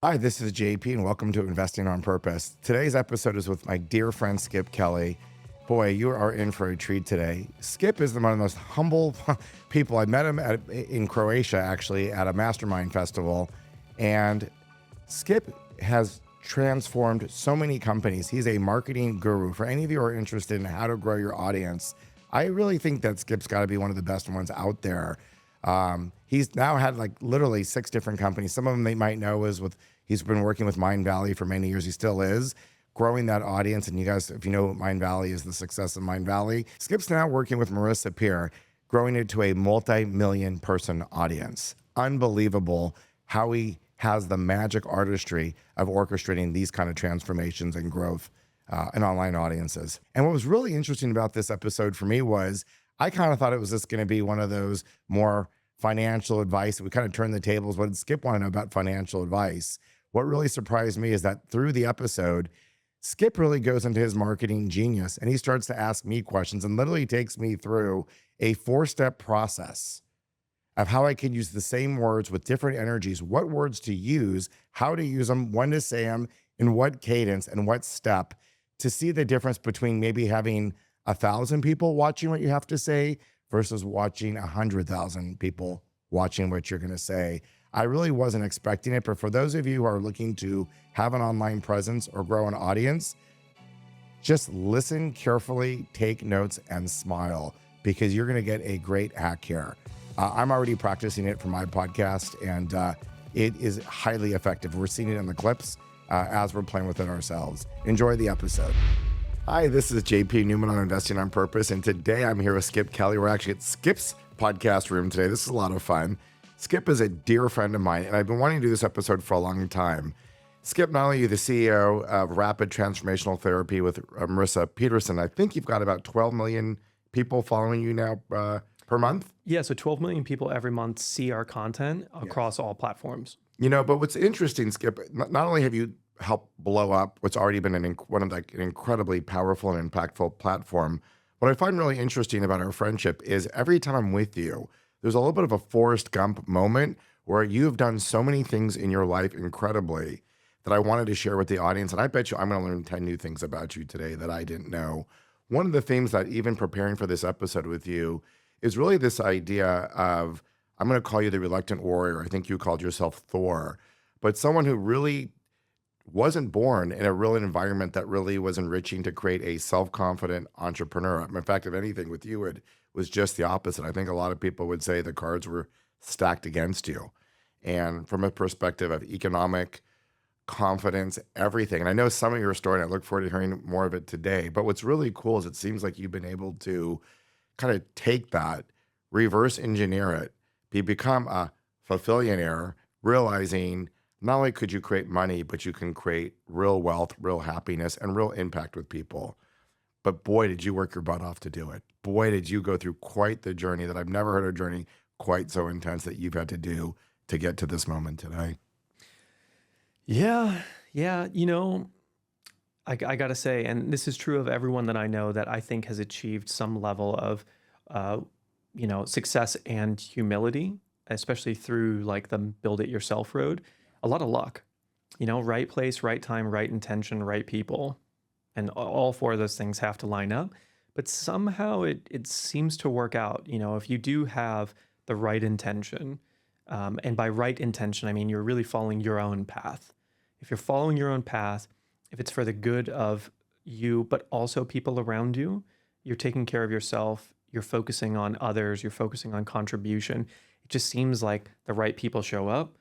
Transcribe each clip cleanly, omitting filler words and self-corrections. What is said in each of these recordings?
Hi, this is JP, and welcome to Investing on Purpose. Today's episode is with my dear friend Skip Kelly. Boy, you are in for a treat today. Skip is one of the most humble people. I met him in Croatia, actually, at a mastermind festival. And Skip has transformed so many companies. He's a marketing guru. For any of you who are interested in how to grow your audience, I really think that Skip's got to be one of the best ones out there. He's now had like literally 6 different companies. Some of them they might know he's been working with Mind Valley for many years. He still is growing that audience. And you guys, if you know what Mind Valley is, the success of Mind Valley, Skip's now working with Marisa Peer, growing it to a multi-million person audience. Unbelievable how he has the magic artistry of orchestrating these kind of transformations and growth in online audiences. And what was really interesting about this episode for me was I kind of thought it was just going to be one of those more financial advice. We kind of turned the tables. What did Skip want to know about financial advice? What really surprised me is that through the episode, Skip really goes into his marketing genius and he starts to ask me questions and literally takes me through a 4-step process of how I can use the same words with different energies, what words to use, how to use them, when to say them, in what cadence and what step to see the difference between maybe having 1,000 people watching what you have to say versus watching 100,000 people watching what you're going to say. I really wasn't expecting it, but for those of you who are looking to have an online presence or grow an audience, just listen carefully, take notes, and smile because you're going to get a great hack here. I'm already practicing it for my podcast, and it is highly effective. We're seeing it in the clips as we're playing with it ourselves. Enjoy the episode. Hi, this is JP Newman on Investing on Purpose, and today I'm here with Skip Kelly. We're actually at Skip's podcast room today. This is a lot of fun. Skip is a dear friend of mine, and I've been wanting to do this episode for a long time. Skip, not only are you the CEO of Rapid Transformational Therapy with Marisa Peterson, I think you've got about 12 million people following you now per month? Yeah, so 12 million people every month see our content across all platforms. You know, but what's interesting, Skip, not only have you help blow up what's already been an incredibly powerful and impactful platform. What I find really interesting about our friendship is every time I'm with you, there's a little bit of a Forrest Gump moment where you've done so many things in your life incredibly that I wanted to share with the audience. And I bet you I'm going to learn 10 new things about you today that I didn't know. One of the themes that even preparing for this episode with you is really this idea of, I'm going to call you the reluctant warrior. I think you called yourself Thor, but someone who really wasn't born in a real environment that really was enriching to create a self-confident entrepreneur. In fact, if anything, with you, it was just the opposite. I think a lot of people would say the cards were stacked against you. And from a perspective of economic confidence, everything. And I know some of your story, and I look forward to hearing more of it today. But what's really cool is it seems like you've been able to kind of take that, reverse engineer it, become a fulfillionaire, realizing not only could you create money, but you can create real wealth, real happiness, and real impact with people. But boy, did you work your butt off to do it. Boy, did you go through quite the journey that I've never heard a journey quite so intense that you've had to do to get to this moment today. Yeah. You know, I got to say, and this is true of everyone that I know that I think has achieved some level of, success and humility, especially through like the build it yourself road. A lot of luck, right place, right time, right intention, right people. And all 4 of those things have to line up. But somehow it seems to work out. If you do have the right intention, and by right intention, I mean you're really following your own path. If you're following your own path, if it's for the good of you, but also people around you, you're taking care of yourself, you're focusing on others, you're focusing on contribution. It just seems like the right people show up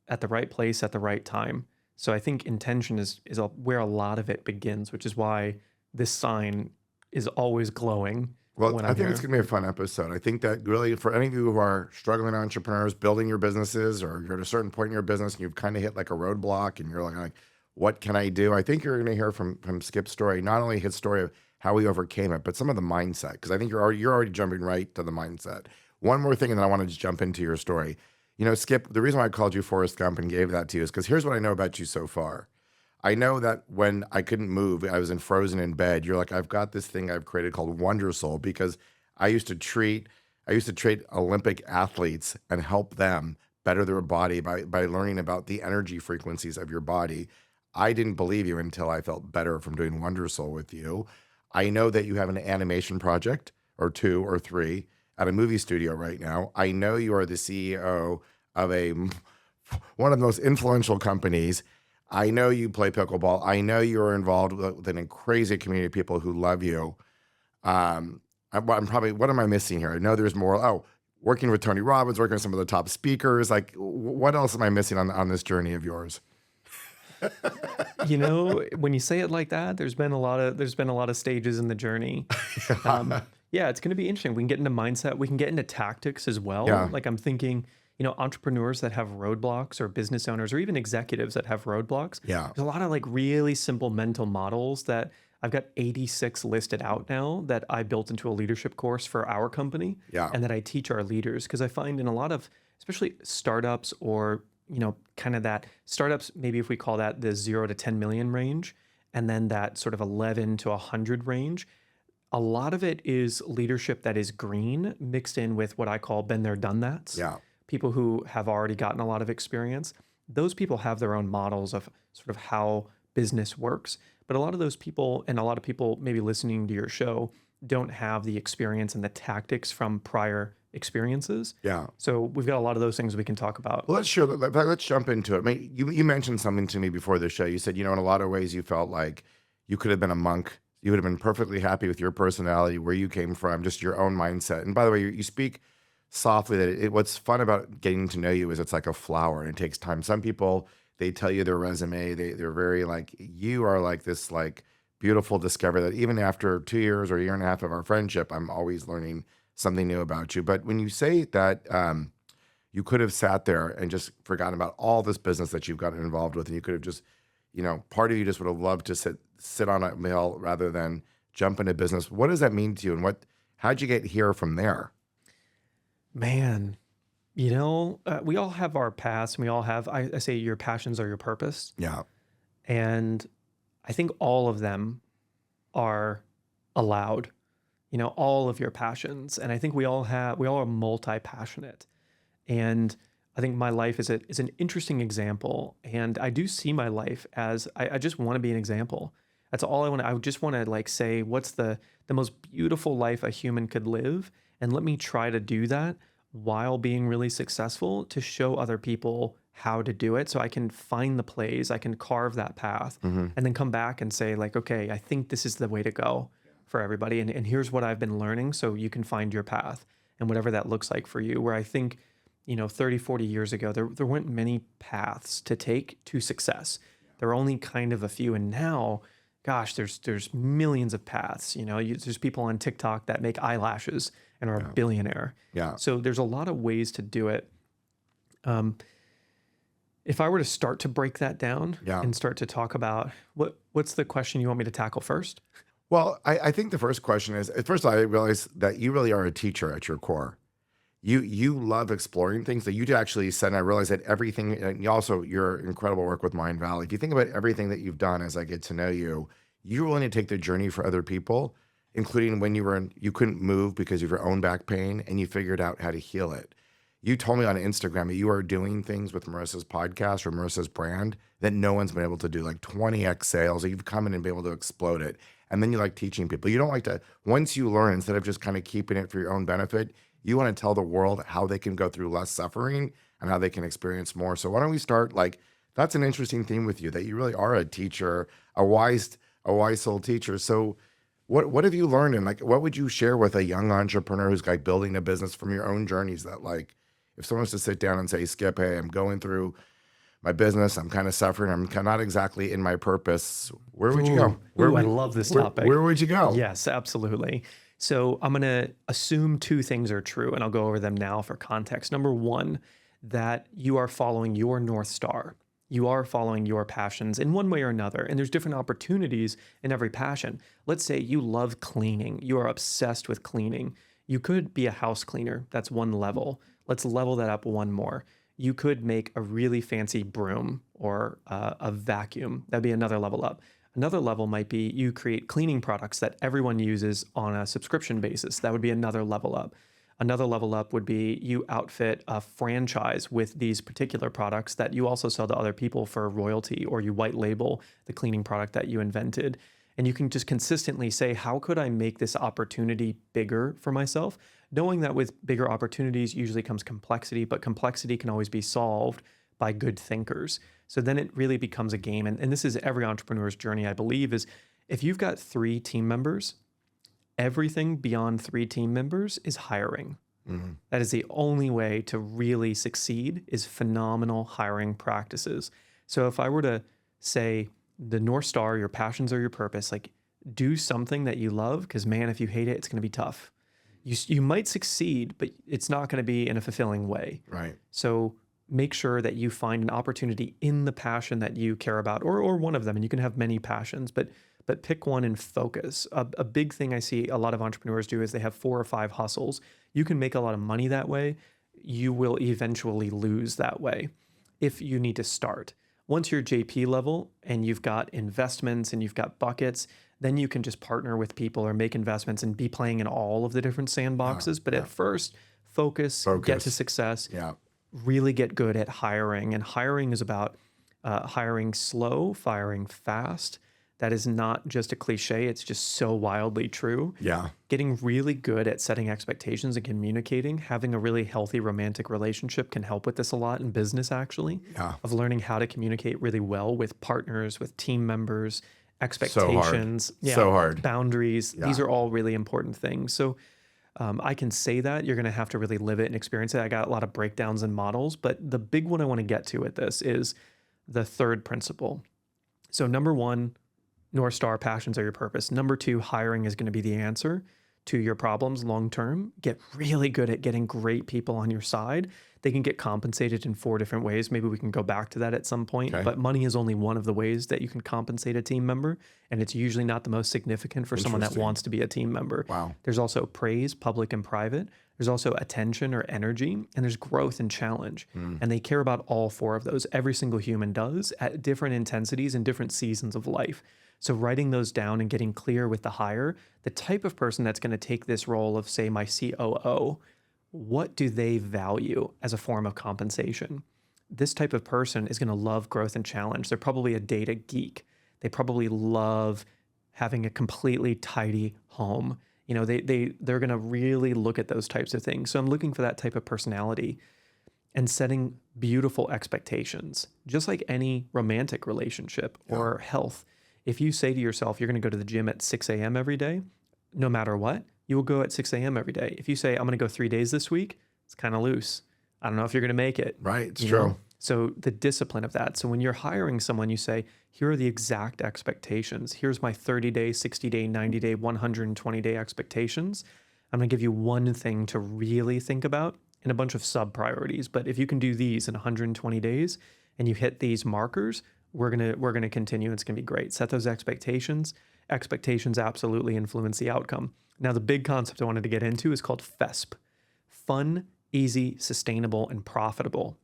at the right place at the right time. So I think intention is where a lot of it begins, which is why this sign is always glowing. Well, I think it's going to be a fun episode. I think that really for any of you who are struggling entrepreneurs, building your businesses, or you're at a certain point in your business and you've kind of hit like a roadblock and you're like, what can I do? I think you're going to hear from Skip's story, not only his story of how he overcame it, but some of the mindset, because I think you're already jumping right to the mindset. One more thing, and then I want to just jump into your story. Skip, the reason why I called you Forrest Gump and gave that to you is because here's what I know about you so far. I know that when I couldn't move, I was frozen in bed. You're like, I've got this thing I've created called Wonder Soul because I used to treat Olympic athletes and help them better their body by learning about the energy frequencies of your body. I didn't believe you until I felt better from doing Wondersoul with you. I know that you have an animation project or two or three at a movie studio right now. I know you are the CEO of one of the most influential companies. I know you play pickleball. I know you are involved with a crazy community of people who love you. I'm probably, what am I missing here? I know there's more. Oh, working with Tony Robbins, working with some of the top speakers. Like, what else am I missing on this journey of yours? You know, when you say it like that, there's been a lot of stages in the journey. Yeah, it's going to be interesting. We can get into mindset. We can get into tactics as well. Yeah. Like I'm thinking, you know, entrepreneurs that have roadblocks or business owners or even executives that have roadblocks. Yeah. There's a lot of like really simple mental models that I've got 86 listed out now that I built into a leadership course for our company Yeah. and that I teach our leaders. Because I find in a lot of, especially startups or, you know, kind of that startups, maybe if we call that the 0 to 10 million range, and then that sort of 11 to 100 range, a lot of it is leadership that is green mixed in with what I call been there, done that's. Yeah. People who have already gotten a lot of experience. Those people have their own models of sort of how business works. But a lot of those people and a lot of people maybe listening to your show don't have the experience and the tactics from prior experiences. Yeah. So we've got a lot of those things we can talk about. Well, let's jump into it. I mean, you mentioned something to me before the show. You said, you know, in a lot of ways you felt like you could have been a monk. You would have been perfectly happy with your personality, where you came from, just your own mindset. And by the way, you speak softly that what's fun about getting to know you is it's like a flower and it takes time. Some people, they tell you their resume, they're very like, you are like this like beautiful discovery that even after 2 years or a year and a half of our friendship, I'm always learning something new about you. But when you say that you could have sat there and just forgotten about all this business that you've gotten involved with, and you could have just, you know, part of you just would have loved to sit on a mill rather than jump into business. What does that mean to you, and how'd you get here from there? Man, you know, we all have our past, and we all have, I say your passions are your purpose. Yeah. And I think all of them are allowed, you know, all of your passions. And I think we all are multi-passionate. And I think my life is an interesting example. And I do see my life as, I just want to be an example. That's all I want. I just want to like say, what's the most beautiful life a human could live? And let me try to do that while being really successful to show other people how to do it. So I can find the plays, I can carve that path, and then come back and say like, okay, I think this is the way to go for everybody. And here's what I've been learning so you can find your path and whatever that looks like for you. Where I think, you know, 30, 40 years ago, there weren't many paths to take to success. There were only kind of a few. And now, gosh, there's millions of paths. You know, there's people on TikTok that make eyelashes and are a billionaire. Yeah. So there's a lot of ways to do it. If I were to start to break that down and start to talk about what's the question you want me to tackle first? Well, I think the first question is, first of all, I realize that you really are a teacher at your core. You love exploring things that you actually said, and I realize that everything, and also your incredible work with Mind Valley, if you think about everything that you've done as I get to know you, you're willing to take the journey for other people, including when you couldn't move because of your own back pain and you figured out how to heal it. You told me on Instagram that you are doing things with Marisa's podcast or Marisa's brand that no one's been able to do, like 20x sales. You've come in and been able to explode it. And then you like teaching people. You don't like to, once you learn, instead of just kind of keeping it for your own benefit, you want to tell the world how they can go through less suffering and how they can experience more. So why don't we start, like, that's an interesting theme with you, that you really are a teacher, a wise soul teacher. So what have you learned, and like, what would you share with a young entrepreneur who's like building a business from your own journeys, that like, if someone was to sit down and say, Skip, hey, I'm going through my business, I'm kind of suffering, I'm not exactly in my purpose, where would you go? I love this topic. Where would you go? Yes, absolutely. So I'm going to assume two things are true, and I'll go over them now for context. Number one, that you are following your North Star. You are following your passions in one way or another, and there's different opportunities in every passion. Let's say you love cleaning. You are obsessed with cleaning. You could be a house cleaner. That's one level. Let's level that up one more. You could make a really fancy broom or a vacuum. That'd be another level up. Another level might be you create cleaning products that everyone uses on a subscription basis. That would be another level up. Another level up would be you outfit a franchise with these particular products that you also sell to other people for royalty, or you white label the cleaning product that you invented. And you can just consistently say, how could I make this opportunity bigger for myself? Knowing that with bigger opportunities usually comes complexity, but complexity can always be solved by good thinkers. So then it really becomes a game. And this is every entrepreneur's journey, I believe, is if you've got 3 team members, everything beyond 3 team members is hiring. That is the only way to really succeed, is phenomenal hiring practices. So if I were to say the North Star, your passions or your purpose, like do something that you love, because man, if you hate it, it's going to be tough. You might succeed, but it's not going to be in a fulfilling way. Right. So make sure that you find an opportunity in the passion that you care about, or one of them, and you can have many passions, but pick one and focus. A big thing I see a lot of entrepreneurs do is they have 4 or 5 hustles. You can make a lot of money that way. You will eventually lose that way if you need to start. Once you're JP level and you've got investments and you've got buckets, then you can just partner with people or make investments and be playing in all of the different sandboxes. But at first, focus, get to success, really get good at hiring. And hiring is about hiring slow, firing fast. That is not just a cliche. It's just so wildly true. Yeah. Getting really good at setting expectations and communicating, having a really healthy romantic relationship can help with this a lot in business, actually. Yeah. Of learning how to communicate really well with partners, with team members, expectations. So hard. Boundaries. Yeah. These are all really important things. So I can say that. You're going to have to really live it and experience it. I got a lot of breakdowns and models, but the big one I want to get to with this is the third principle. So number 1, North Star, passions are your purpose. Number 2, hiring is going to be the answer to your problems long term. Get really good at getting great people on your side. They can get compensated in 4 different ways. Maybe we can go back to that at some point. Okay. But money is only one of the ways that you can compensate a team member. And it's usually not the most significant for someone that wants to be a team member. Wow. There's also praise, public and private. There's also attention or energy, and there's growth and challenge. And they care about all 4 of those. Every single human does at different intensities and different seasons of life. So writing those down and getting clear with the hire, the type of person that's going to take this role of, say, my COO, what do they value as a form of compensation? This type of person is going to love growth and challenge. They're probably a data geek. They probably love having a completely tidy home. You know, they're going to really look at those types of things. So I'm looking for that type of personality and setting beautiful expectations, just like any romantic relationship or health. If you say to yourself, you're going to go to the gym at 6 a.m. every day, no matter what, you will go at 6 a.m. every day. If you say, I'm going to go 3 days this week, it's kind of loose. I don't know if you're going to make it. Right. It's true. So the discipline of that. So when you're hiring someone, you say, here are the exact expectations. Here's my 30-day, 60-day, 90-day, 120-day expectations. I'm going to give you one thing to really think about and a bunch of sub-priorities. But if you can do these in 120 days and you hit these markers, we're gonna continue. It's gonna be great. Set those expectations. Expectations absolutely influence the outcome. Now, the big concept I wanted to get into is called FESP. Fun, easy, sustainable, and profitable.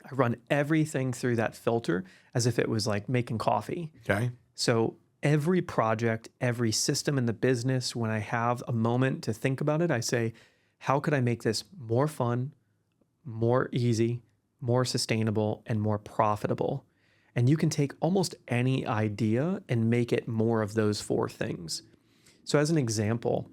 I run everything through that filter as if it was like making coffee. Okay. So every project, every system in the business, when I have a moment to think about it, I say, how could I make this more fun, more easy, more sustainable, and more profitable? And you can take almost any idea and make it more of those 4 things. So as an example,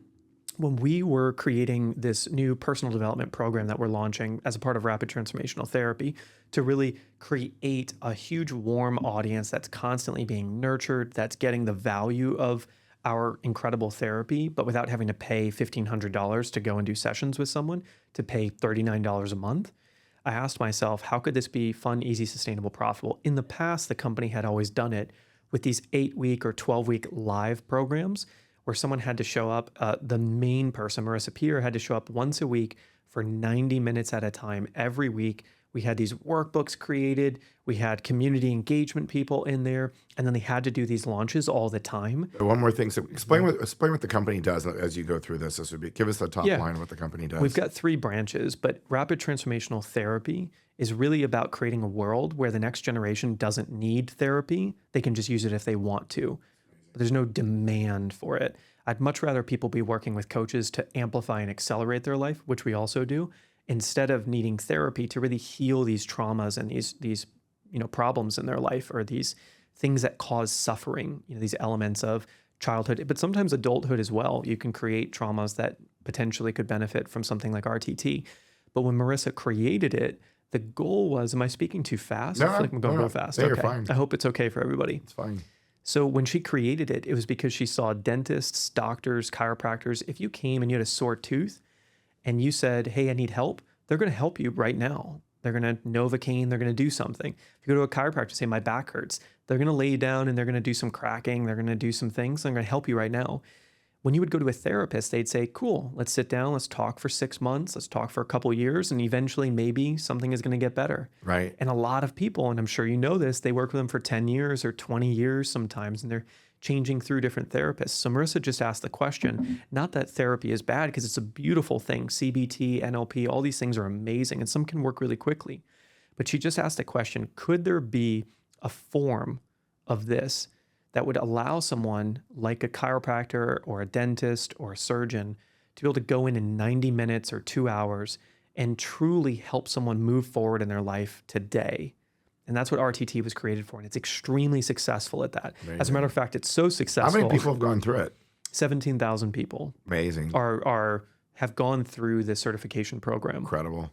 when we were creating this new personal development program that we're launching as a part of Rapid Transformational Therapy to really create a huge warm audience that's constantly being nurtured, that's getting the value of our incredible therapy, but without having to pay $1,500 to go and do sessions with someone, to pay $39 a month, I asked myself, how could this be fun, easy, sustainable, profitable? In the past, the company had always done it with these 8-week or 12-week live programs where someone had to show up, the main person, Marisa Peer, had to show up once a week for 90 minutes at a time every week. We had these workbooks created. We had community engagement people in there, and then they had to do these launches all the time. One more thing. So explain what the company does as you go through this. This would be, give us the top line of what the company does. We've got 3 branches, but Rapid Transformational Therapy is really about creating a world where the next generation doesn't need therapy. They can just use it if they want to. but there's no demand for it. I'd much rather people be working with coaches to amplify and accelerate their life, which we also do, instead of needing therapy to really heal these traumas and these problems in their life, or these things that cause suffering, these elements of childhood, but sometimes adulthood as well. You can create traumas that potentially could benefit from something like RTT. But when Marisa created it, the goal was, am I speaking too fast? No, I feel like I'm going real fast. No, you're fine. I hope it's okay for everybody. It's fine. So when she created it, it was because she saw dentists, doctors, chiropractors. If you came and you had a sore tooth and you said, hey, I need help, they're going to help you right now. They're going to Novocaine, they're going to do something. If you go to a chiropractor, say my back hurts, they're going to lay you down and they're going to do some cracking. They're going to do some things. They're going to help you right now. When you would go to a therapist, they'd say, cool, let's sit down. Let's talk for 6 months. Let's talk for a couple of years. And eventually maybe something is going to get better. Right. And a lot of people, and I'm sure you know this, they work with them for 10 years or 20 years sometimes, and they're changing through different therapists. So Marisa just asked the question, not that therapy is bad, because it's a beautiful thing. CBT, NLP, all these things are amazing, and some can work really quickly. But she just asked the question, could there be a form of this that would allow someone like a chiropractor or a dentist or a surgeon to be able to go in 90 minutes or 2 hours and truly help someone move forward in their life today? And that's what RTT was created for. And it's extremely successful at that. Amazing. As a matter of fact, it's so successful. How many people have gone through it? 17,000 people Amazing. have gone through the certification program. Incredible.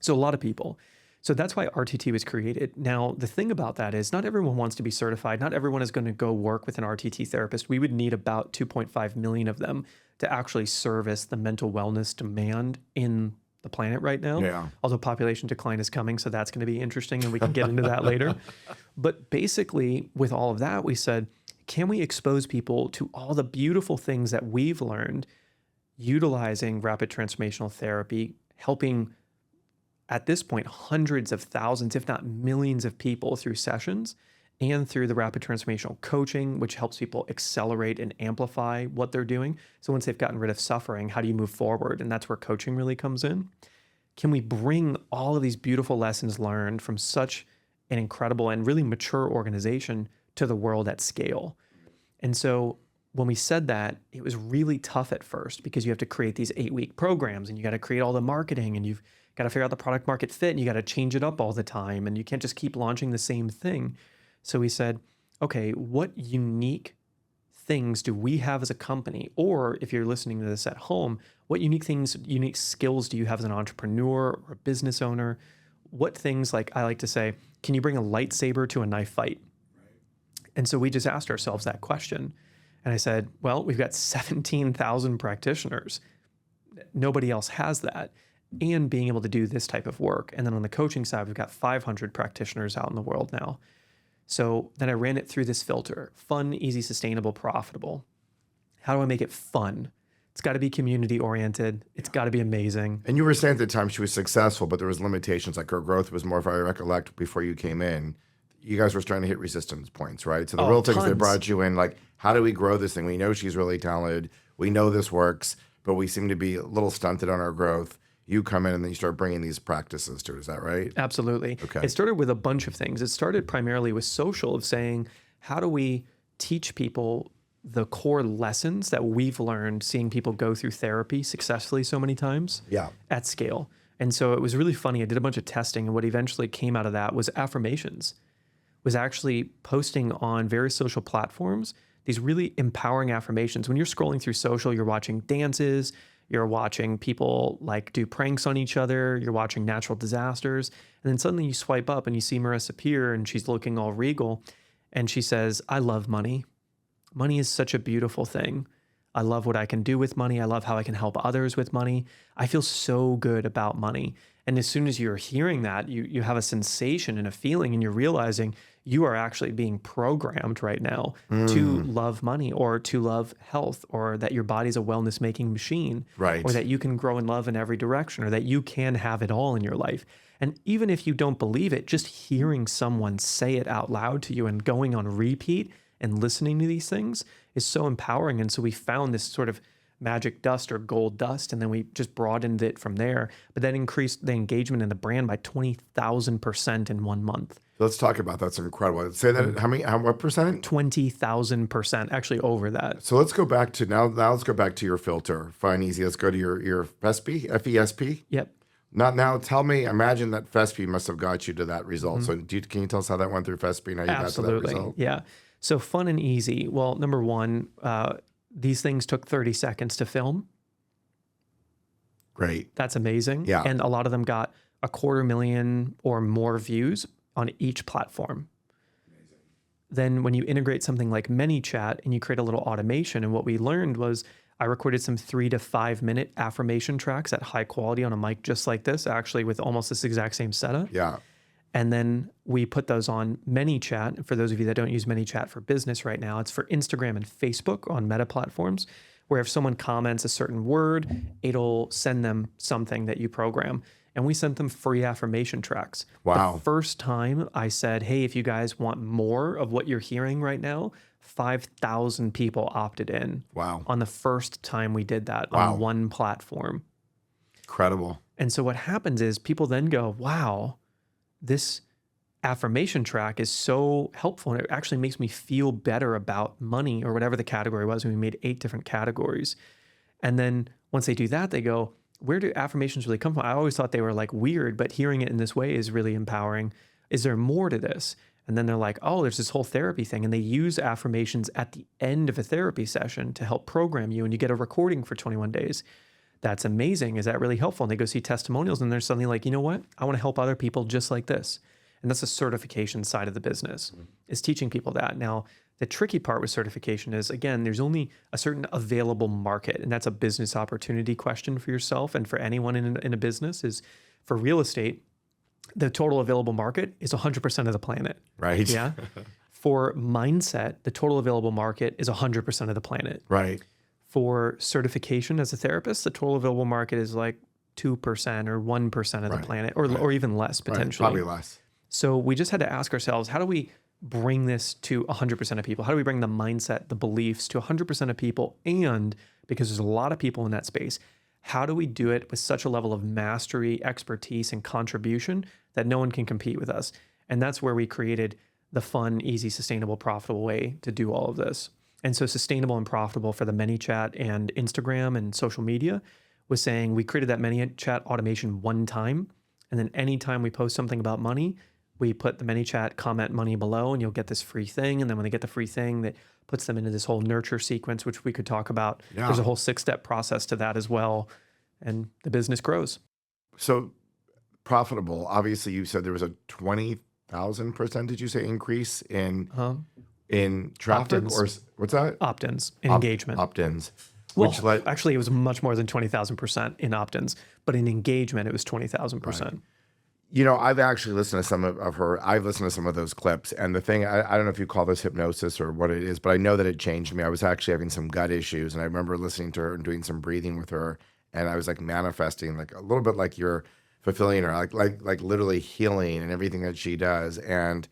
So a lot of people. So that's why RTT was created. Now, the thing about that is not everyone wants to be certified. Not everyone is going to go work with an RTT therapist. We would need about 2.5 million of them to actually service the mental wellness demand in the planet right now. Yeah. Although population decline is coming, so that's going to be interesting, and we can get into that later. But basically, with all of that, we said, can we expose people to all the beautiful things that we've learned utilizing rapid transformational therapy, helping at this point, hundreds of thousands, if not millions of people through sessions and through the rapid transformational coaching, which helps people accelerate and amplify what they're doing. So once they've gotten rid of suffering, how do you move forward? And that's where coaching really comes in. Can we bring all of these beautiful lessons learned from such an incredible and really mature organization to the world at scale? And so when we said that, it was really tough at first, because you have to create these 8-week programs, and you got to create all the marketing, and you've got to figure out the product market fit, and you got to change it up all the time, and you can't just keep launching the same thing. So we said, okay, what unique things do we have as a company? Or if you're listening to this at home, what unique things, unique skills do you have as an entrepreneur or a business owner? What things, like I like to say, can you bring a lightsaber to a knife fight? And so we just asked ourselves that question. And I said, well, we've got 17,000 practitioners. Nobody else has that. And being able to do this type of work. And then on the coaching side, we've got 500 practitioners out in the world now. So then I ran it through this filter: fun, easy, sustainable, profitable. How do I make it fun? It's got to be community oriented. It's got to be amazing. And you were saying at the time she was successful, but there was limitations. Like her growth was more, if I recollect, before you came in, you guys were starting to hit resistance points, right? So the real things that brought you in, like, how do we grow this thing? We know she's really talented. We know this works, but we seem to be a little stunted on our growth. You come in and then you start bringing these practices to it. Is that right? Absolutely. Okay. It started with a bunch of things. It started primarily with social, of saying, how do we teach people the core lessons that we've learned seeing people go through therapy successfully so many times at scale? And so it was really funny. I did a bunch of testing, and what eventually came out of that was affirmations, was actually posting on various social platforms these really empowering affirmations. When you're scrolling through social, you're watching dances, you're watching people like do pranks on each other, you're watching natural disasters, and then suddenly you swipe up and you see Marisa Peer, and she's looking all regal, and she says, I love money. Money is such a beautiful thing. I love what I can do with money. I love how I can help others with money. I feel so good about money. And as soon as you're hearing that, you have a sensation and a feeling, and you're realizing you are actually being programmed right now to love money, or to love health, or that your body's a wellness making machine, right? Or that you can grow in love in every direction, or that you can have it all in your life. And even if you don't believe it, just hearing someone say it out loud to you and going on repeat and listening to these things is so empowering. And so we found this sort of magic dust or gold dust. And then we just broadened it from there. But that increased the engagement in the brand by 20,000% in 1 month. Let's talk about that. That's incredible. Say that, what percent? 20,000%, actually over that. So let's go back to now let's go back to your filter. Fine, easy. Let's go to your FESP, FESP. Yep. Now tell me, imagine that FESP must have got you to that result. So can you tell us how that went through FESP and how you got to that result? Yeah. So fun and easy. Well, number one, these things took 30 seconds to film. Great. That's amazing. Yeah. And a lot of them got 250,000 or more views on each platform. Amazing. Then when you integrate something like ManyChat and you create a little automation, and what we learned was I recorded some 3 to 5 minute affirmation tracks at high quality on a mic just like this, actually with almost this exact same setup. Yeah. And then we put those on ManyChat. For those of you that don't use ManyChat for business right now, it's for Instagram and Facebook on Meta platforms, where if someone comments a certain word, it'll send them something that you program. And we sent them free affirmation tracks. Wow. The first time I said, hey, if you guys want more of what you're hearing right now, 5,000 people opted in. Wow. On the first time we did that on one platform. Incredible. And so what happens is people then go, wow, this affirmation track is so helpful. And it actually makes me feel better about money or whatever the category was. We made 8 different categories. And then once they do that, they go, where do affirmations really come from? I always thought they were like weird, but hearing it in this way is really empowering. Is there more to this? And then they're like, oh, there's this whole therapy thing. And they use affirmations at the end of a therapy session to help program you. And you get a recording for 21 days. That's amazing. Is that really helpful? And they go see testimonials and they're suddenly like, you know what? I want to help other people just like this. And that's the certification side of the business, is teaching people that. Now, the tricky part with certification is, again, there's only a certain available market. And that's a business opportunity question for yourself and for anyone in a business. Is for real estate, the total available market is 100% of the planet. Right. Yeah. For mindset, the total available market is 100% of the planet. Right. For certification as a therapist, the total available market is like 2% or 1% of the planet, or even less potentially. Probably less. So we just had to ask ourselves, how do we bring this to 100% of people? How do we bring the mindset, the beliefs to 100% of people? And because there's a lot of people in that space, how do we do it with such a level of mastery, expertise, and contribution that no one can compete with us? And that's where we created the fun, easy, sustainable, profitable way to do all of this. And so sustainable and profitable for the ManyChat and Instagram and social media was saying we created that ManyChat automation one time. And then anytime we post something about money, we put the ManyChat comment money below and you'll get this free thing. And then when they get the free thing, that puts them into this whole nurture sequence, which we could talk about. Yeah. There's a whole 6-step process to that as well. And the business grows. So profitable, obviously you said there was a 20,000%, did you say, increase in traffic? Opt-ins. Or what's that? Opt-ins in engagement. Opt-ins. Well, actually, it was much more than 20,000% in opt-ins, but in engagement, it was 20,000%. Right. You know, I've actually listened to some of her. I've listened to some of those clips, and the thing, I don't know if you call this hypnosis or what it is, but I know that it changed me. I was actually having some gut issues, and I remember listening to her and doing some breathing with her, and I was like manifesting, like a little bit like you're fulfilling her, like literally healing and everything that she does, and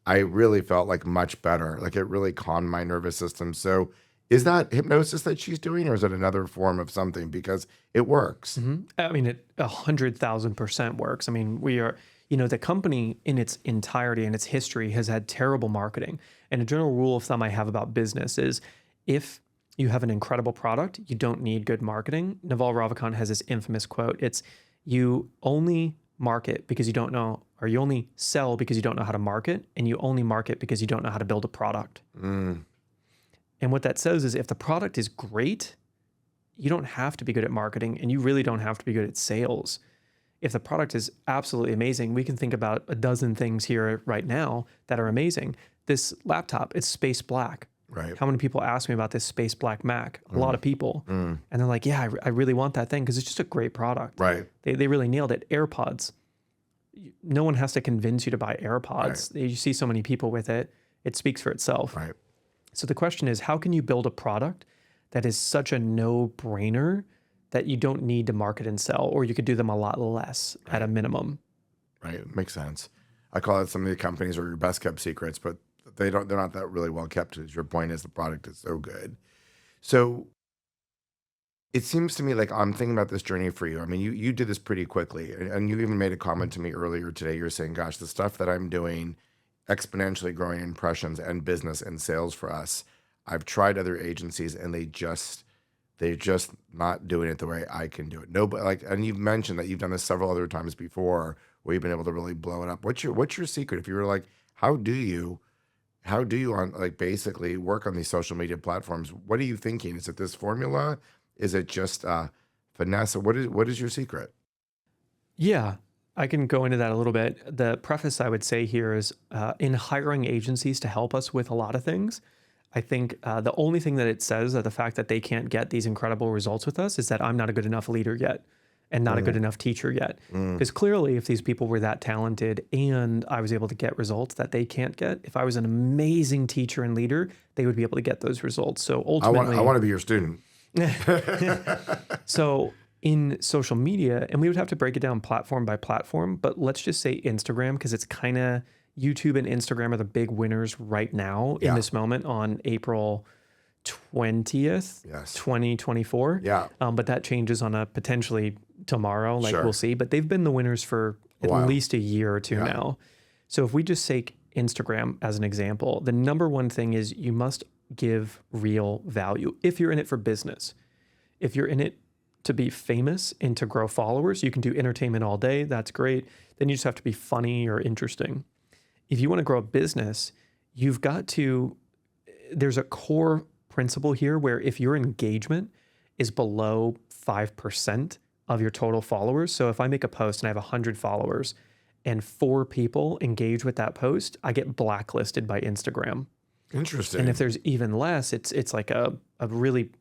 I really felt like much better. Like it really calmed my nervous system. So is that hypnosis that she's doing, or is it another form of something? Because it works. Mm-hmm. I mean, it 100,000% works. I mean, we are, the company in its entirety and its history has had terrible marketing. And a general rule of thumb I have about business is if you have an incredible product, you don't need good marketing. Naval Ravikant has this infamous quote. It's, you only market because you don't know, or you only sell because you don't know how to market, and you only market because you don't know how to build a product. And what that says is if the product is great, you don't have to be good at marketing, and you really don't have to be good at sales. If the product is absolutely amazing, we can think about a dozen things here right now that are amazing. This laptop, it's space black. Right. How many people ask me about this space black Mac? A lot of people. And they're like, yeah, I really want that thing because it's just a great product. Right. They really nailed it. AirPods. No one has to convince you to buy AirPods. Right. You see so many people with it. It speaks for itself. Right. So the question is, how can you build a product that is such a no-brainer that you don't need to market and sell, or you could do them a lot less at a minimum? Right. Makes sense. I call it some of the companies are your best kept secrets, but they're not that really well kept. As your point is, the product is so good. So it seems to me like I'm thinking about this journey for you. I mean, you did this pretty quickly, and you even made a comment to me earlier today. You're saying, "Gosh, the stuff that I'm doing, exponentially growing impressions and business and sales for us. I've tried other agencies, and they're just not doing it the way I can do it." Nobody like, and you've mentioned that you've done this several other times before, where you've been able to really blow it up. What's your secret? If you were like, how do you on like basically work on these social media platforms? What are you thinking? Is it this formula? Is it just finesse? What is your secret? Yeah, I can go into that a little bit. The preface I would say here is in hiring agencies to help us with a lot of things, I think the only thing that it says that the fact that they can't get these incredible results with us is that I'm not a good enough leader yet and not a good enough teacher yet. Because clearly, if these people were that talented and I was able to get results that they can't get, if I was an amazing teacher and leader, they would be able to get those results. So ultimately, I want to be your student. so in social media, and we would have to break it down platform by platform, but let's just say Instagram, because it's kind of YouTube and Instagram are the big winners right now in this moment on April 20th, Yes. 2024. Yeah. But that changes on a potentially tomorrow, like Sure. we'll see. But they've been the winners for at while. least a year or two now. So if we just take Instagram as an example, the number one thing is you must give real value if you're in it for business. If you're in it to be famous and to grow followers, you can do entertainment all day. That's great. Then you just have to be funny or interesting. If you want to grow a business, you've got to, there's a core principle here where if your engagement is below 5% of your total followers, so if I make a post and I have 100 followers and 4 people engage with that post, I get blacklisted by Instagram. Interesting. And if there's even less, it's like a really,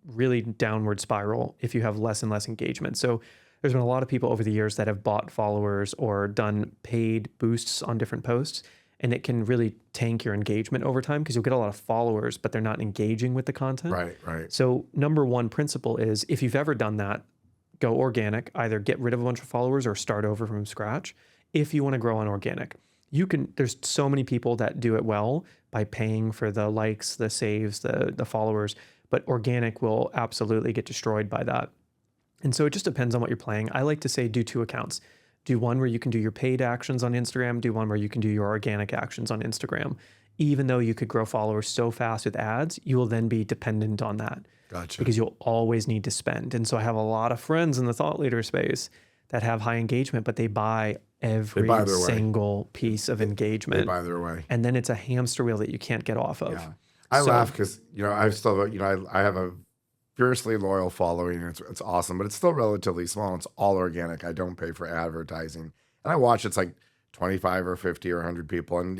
really downward spiral if you have less and less engagement. So there's been a lot of people over the years that have bought followers or done paid boosts on different posts, and it can really tank your engagement over time because you'll get a lot of followers, but they're not engaging with the content. Right. So number one principle is if you've ever done that, go organic, either get rid of a bunch of followers or start over from scratch. If you want to grow on organic, there's so many people that do it well by paying for the likes, the saves, the followers, but organic will absolutely get destroyed by that. And so it just depends on what you're playing. I like to say do 2 accounts. Do one where you can do your paid actions on Instagram, do one where you can do your organic actions on Instagram. Even though you could grow followers so fast with ads, you will then be dependent on that. Gotcha. Because you'll always need to spend. And so I have a lot of friends in the thought leader space that have high engagement, but they buy every single piece of engagement. They buy their way. And then it's a hamster wheel that you can't get off of. Yeah. I laugh because, I've still, I have a fiercely loyal following. And it's awesome, but it's still relatively small. It's all organic. I don't pay for advertising. And I watch, it's like 25 or 50 or 100 people. And,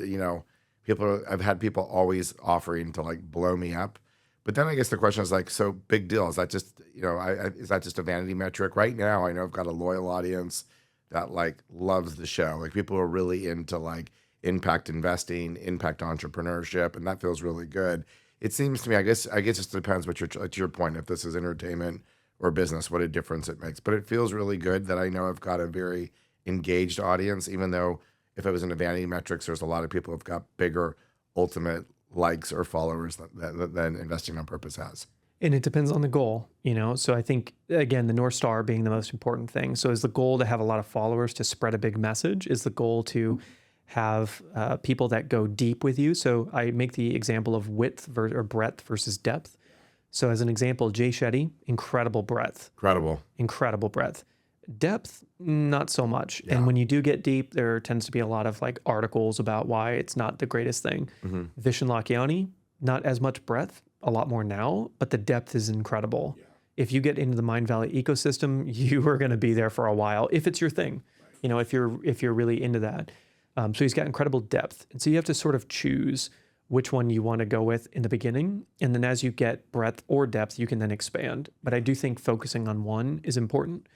I've had people always offering to like blow me up. But then I guess the question is like, so big deal. Is that just, is that just a vanity metric? Right now, I know I've got a loyal audience that like loves the show. Like people are really into like impact investing, impact entrepreneurship, and that feels really good. It seems to me, I guess it just depends what to your point, if this is entertainment or business, what a difference it makes. But it feels really good that I know I've got a very engaged audience, even though if it was in a vanity metrics, there's a lot of people who've got bigger ultimate likes or followers than Investing on Purpose has. And it depends on the goal, So I think, again, the North Star being the most important thing. So is the goal to have a lot of followers to spread a big message? Is the goal to have people that go deep with you? So I make the example of or breadth versus depth. So as an example, Jay Shetty, incredible breadth. Incredible breadth. Depth, not so much. Yeah. And when you do get deep, there tends to be a lot of like articles about why it's not the greatest thing. Mm-hmm. Vishen Lakhiani, not as much breadth, a lot more now, but the depth is incredible. Yeah. If you get into the Mind Valley ecosystem, you are going to be there for a while if it's your thing. Right. If you're really into that. So he's got incredible depth. And so you have to sort of choose which one you want to go with in the beginning. And then as you get breadth or depth, you can then expand. But I do think focusing on one is important.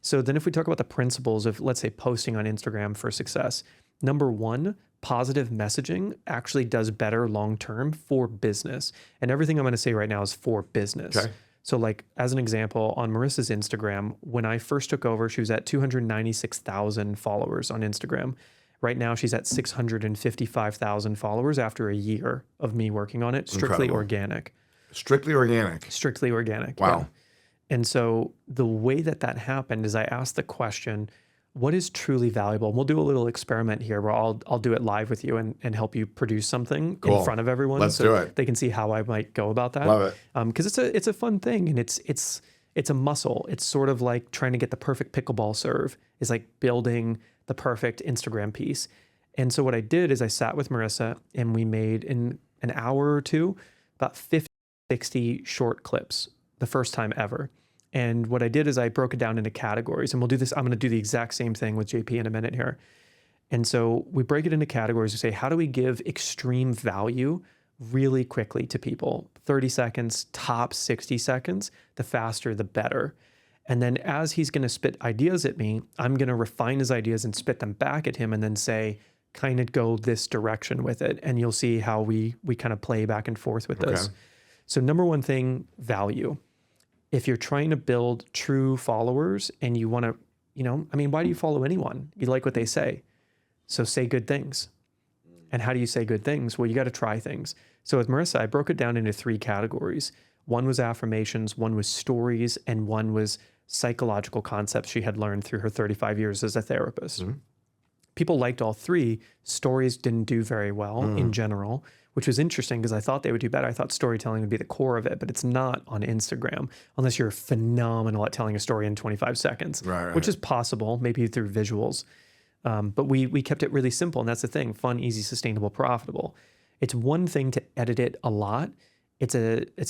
So then if we talk about the principles of, let's say, posting on Instagram for success, number one, positive messaging actually does better long-term for business. And everything I'm going to say right now is for business. Okay. So like, as an example, on Marisa's Instagram, when I first took over, she was at 296,000 followers on Instagram. Right now, she's at 655,000 followers after a year of me working on it. Strictly organic. Strictly organic. Strictly organic. Wow. Yeah. And so the way that that happened is I asked the question, what is truly valuable? And we'll do a little experiment here where I'll do it live with you and help you produce something in front of everyone. Let's do it. They can see how I might go about that. Love it. Because it's a fun thing, and it's a muscle. It's sort of like trying to get the perfect pickleball serve. Is like building the perfect Instagram piece. And so what I did is I sat with Marisa and we made in an hour or two about 50, 60 short clips the first time ever. And what I did is I broke it down into categories, and we'll do this. I'm going to do the exact same thing with JP in a minute here. And so we break it into categories to say, how do we give extreme value really quickly to people? 30 seconds, top 60 seconds, the faster, the better. And then as he's going to spit ideas at me, I'm going to refine his ideas and spit them back at him and then say, kind of go this direction with it. And you'll see how we kind of play back and forth with this. So number one thing, value. If you're trying to build true followers and you want to, why do you follow anyone? You like what they say. So say good things. And how do you say good things? Well, you got to try things. So with Marisa, I broke it down into 3 categories. One was affirmations, one was stories, and one was psychological concepts she had learned through her 35 years as a therapist. People liked all 3. Stories didn't do very well in general, which was interesting because I thought they would do better. I thought storytelling would be the core of it, but it's not on Instagram unless you're phenomenal at telling a story in 25 seconds, which is possible, maybe through visuals. But we kept it really simple, and that's the thing: fun, easy, sustainable, profitable. It's one thing to edit it a lot. It's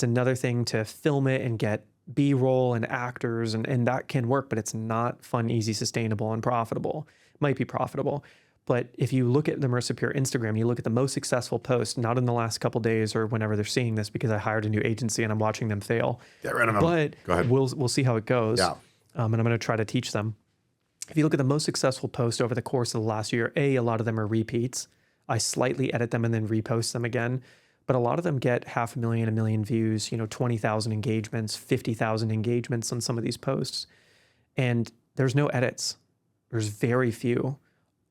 another thing to film it and get B-roll and actors, and that can work, but it's not fun, easy, sustainable, and profitable. It might be profitable. But if you look at the Marisa Peer Instagram, you look at the most successful post, not in the last couple days or whenever they're seeing this, because I hired a new agency and I'm watching them fail. Get rid of them. But go ahead. We'll see how it goes. Yeah. And I'm going to try to teach them. If you look at the most successful posts over the course of the last year, a lot of them are repeats. I slightly edit them and then repost them again. But a lot of them get 500,000, 1 million views, 20,000 engagements, 50,000 engagements on some of these posts. And there's no edits. There's very few.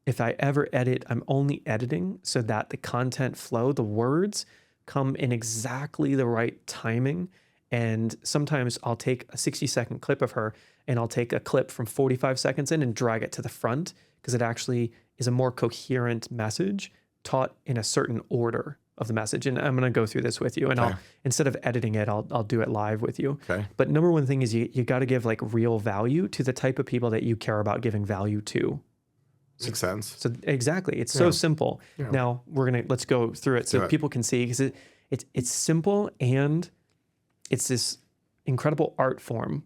If I ever edit, I'm only editing so that the content flow, the words come in exactly the right timing. And sometimes I'll take a 60-second clip of her and I'll take a clip from 45 seconds in and drag it to the front because it actually is a more coherent message taught in a certain order of the message. And I'm going to go through this with you. And I'll, instead of editing it, I'll do it live with you. But number one thing is you got to give like real value to the type of people that you care about giving value to. Makes sense. So exactly. It's so simple. Now let's go through it so people can see, because it's simple and it's this incredible art form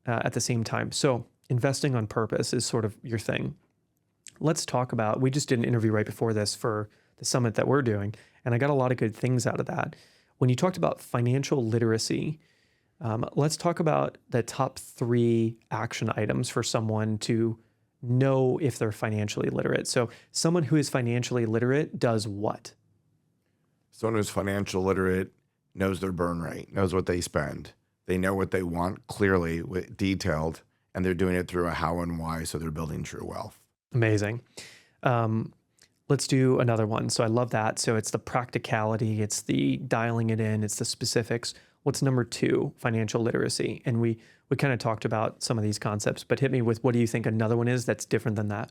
at the same time. So investing on purpose is sort of your thing. Let's talk about, we just did an interview right before this for the summit that we're doing, and I got a lot of good things out of that. When you talked about financial literacy, let's talk about the top 3 action items for someone to know if they're financially literate. So someone who is financially literate does what? Someone who's financial literate knows their burn rate, knows what they spend. They know what they want clearly, detailed, and they're doing it through a how and why, so they're building true wealth. Amazing. Let's do another one. So I love that. So it's the practicality, it's the dialing it in, it's the specifics. What's number 2? Financial literacy. And we kind of talked about some of these concepts, but hit me with, what do you think another one is that's different than that?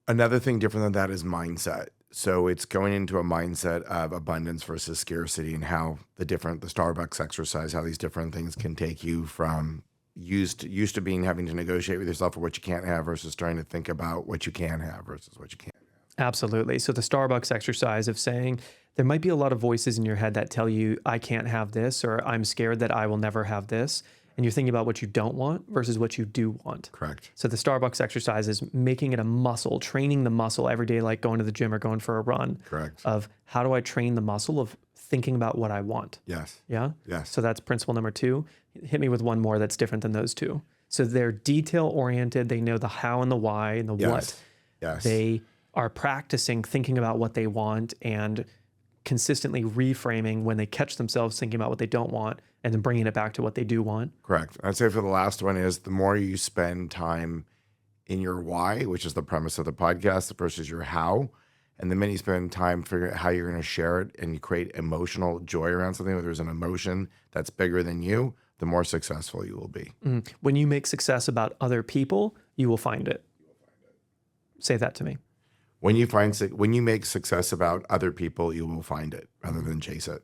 Another thing different than that is mindset. So it's going into a mindset of abundance versus scarcity, and how the Starbucks exercise, how these different things can take you from used to being having to negotiate with yourself for what you can't have versus trying to think about what you can have versus what you can't have. Absolutely. So the Starbucks exercise of saying, there might be a lot of voices in your head that tell you, I can't have this, or I'm scared that I will never have this. And you're thinking about what you don't want versus what you do want. Correct. So the Starbucks exercise is making it a muscle, training the muscle every day, like going to the gym or going for a run. Correct. Of how do I train the muscle of thinking about what I want? Yes. Yeah? Yes. So that's principle number 2. Hit me with one more that's different than those 2. So they're detail-oriented. They know the how and the why and the what. Yes. They are practicing thinking about what they want and consistently reframing when they catch themselves thinking about what they don't want, and then bringing it back to what they do want. Correct. I'd say for the last one is, the more you spend time in your why, which is the premise of the podcast, versus your how, And the minute you spend time figuring out how you're going to share it and you create emotional joy around something, where there's an emotion that's bigger than you, the more successful you will be. When you make success about other people, you will find it. Say that to me. When you make success about other people, you will find it rather than chase it.